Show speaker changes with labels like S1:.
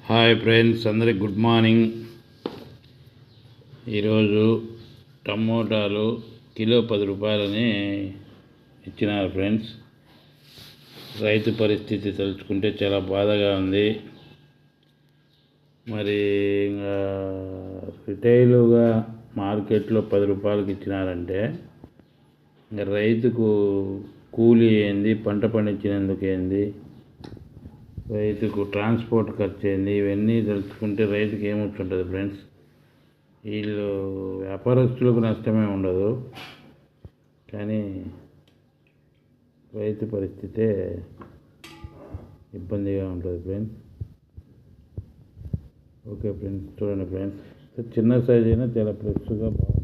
S1: Hi friends, అందరికి good morning. ఈరోజు టమోటాలు కిలో 10 రూపాయలని ఇచ్చినారు ఫ్రెండ్స్. రైతు పరిస్థితి తలుచుకుంటే చాలా బాధగా ఉంది. మరి ఇంకా రిటైలుగా మార్కెట్లో 10 రూపాయలకి ఇచ్చినారంటే ఇంకా రైతుకు కూలీ ఏంది, పంట పండించినందుకు ఏంది, రైతుకు ట్రాన్స్పోర్ట్ ఖర్చు ఏంది, ఇవన్నీ తెలుసుకుంటే రైతుకి ఏమొచ్చుంటుంది ఫ్రెండ్స్. వీళ్ళు వ్యాపారస్తులకు నష్టమే ఉండదు, కానీ రైతు పరిస్థితే ఇబ్బందిగా ఉంటుంది ఫ్రెండ్స్. ఓకే ఫ్రెండ్స్, చూడండి ఫ్రెండ్స్, చిన్న సైజ్ అయినా చాలా ఫ్రెష్గా బాగుంది.